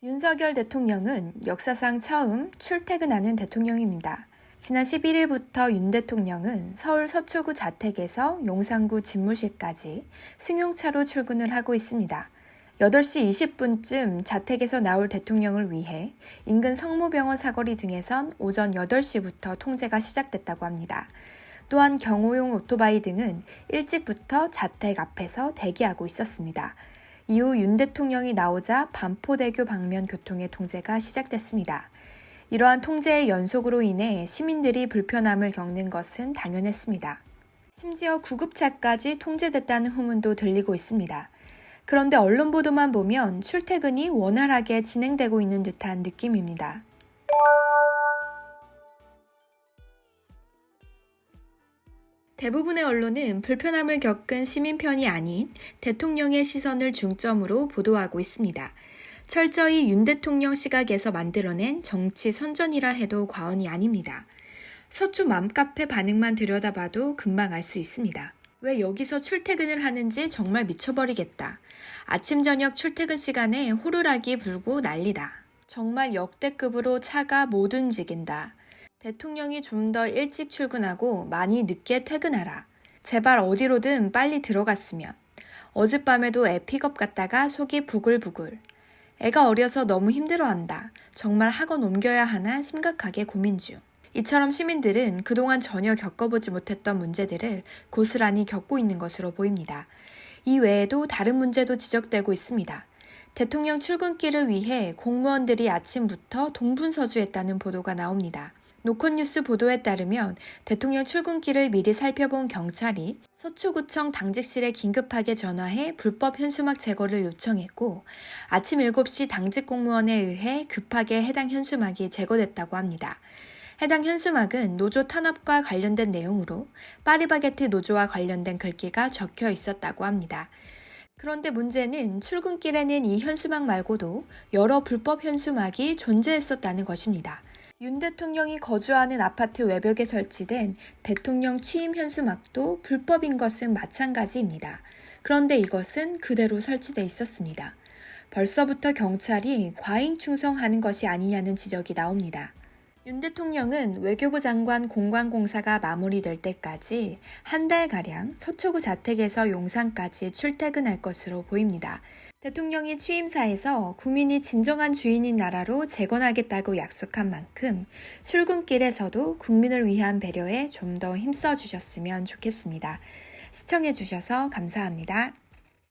윤석열 대통령은 역사상 처음 출퇴근하는 대통령입니다. 지난 11일부터 윤 대통령은 서울 서초구 자택에서 용산구 집무실까지 승용차로 출근을 하고 있습니다. 8시 20분쯤 자택에서 나올 대통령을 위해 인근 성모병원 사거리 등에선 오전 8시부터 통제가 시작됐다고 합니다. 또한 경호용 오토바이 등은 일찍부터 자택 앞에서 대기하고 있었습니다. 이후 윤 대통령이 나오자 반포대교 방면 교통의 통제가 시작됐습니다. 이러한 통제의 연속으로 인해 시민들이 불편함을 겪는 것은 당연했습니다. 심지어 구급차까지 통제됐다는 후문도 들리고 있습니다. 그런데 언론 보도만 보면 출퇴근이 원활하게 진행되고 있는 듯한 느낌입니다. 대부분의 언론은 불편함을 겪은 시민 편이 아닌 대통령의 시선을 중점으로 보도하고 있습니다. 철저히 윤 대통령 시각에서 만들어낸 정치 선전이라 해도 과언이 아닙니다. 서초 맘카페 반응만 들여다봐도 금방 알 수 있습니다. 왜 여기서 출퇴근을 하는지 정말 미쳐버리겠다. 아침 저녁 출퇴근 시간에 호루라기 불고 난리다. 정말 역대급으로 차가 못 움직인다. 대통령이 좀 더 일찍 출근하고 많이 늦게 퇴근하라. 제발 어디로든 빨리 들어갔으면. 어젯밤에도 애 픽업 갔다가 속이 부글부글. 애가 어려서 너무 힘들어한다. 정말 학원 옮겨야 하나 심각하게 고민 중. 이처럼 시민들은 그동안 전혀 겪어보지 못했던 문제들을 고스란히 겪고 있는 것으로 보입니다. 이 외에도 다른 문제도 지적되고 있습니다. 대통령 출근길을 위해 공무원들이 아침부터 동분서주했다는 보도가 나옵니다. 노컷뉴스 보도에 따르면 대통령 출근길을 미리 살펴본 경찰이 서초구청 당직실에 긴급하게 전화해 불법 현수막 제거를 요청했고 아침 7시 당직 공무원에 의해 급하게 해당 현수막이 제거됐다고 합니다. 해당 현수막은 노조 탄압과 관련된 내용으로 파리바게트 노조와 관련된 글귀가 적혀 있었다고 합니다. 그런데 문제는 출근길에는 이 현수막 말고도 여러 불법 현수막이 존재했었다는 것입니다. 윤 대통령이 거주하는 아파트 외벽에 설치된 대통령 취임 현수막도 불법인 것은 마찬가지입니다. 그런데 이것은 그대로 설치돼 있었습니다. 벌써부터 경찰이 과잉 충성하는 것이 아니냐는 지적이 나옵니다. 윤 대통령은 외교부 장관 공관공사가 마무리될 때까지 한 달가량 서초구 자택에서 용산까지 출퇴근할 것으로 보입니다. 대통령이 취임사에서 국민이 진정한 주인인 나라로 재건하겠다고 약속한 만큼 출근길에서도 국민을 위한 배려에 좀 더 힘써 주셨으면 좋겠습니다. 시청해 주셔서 감사합니다.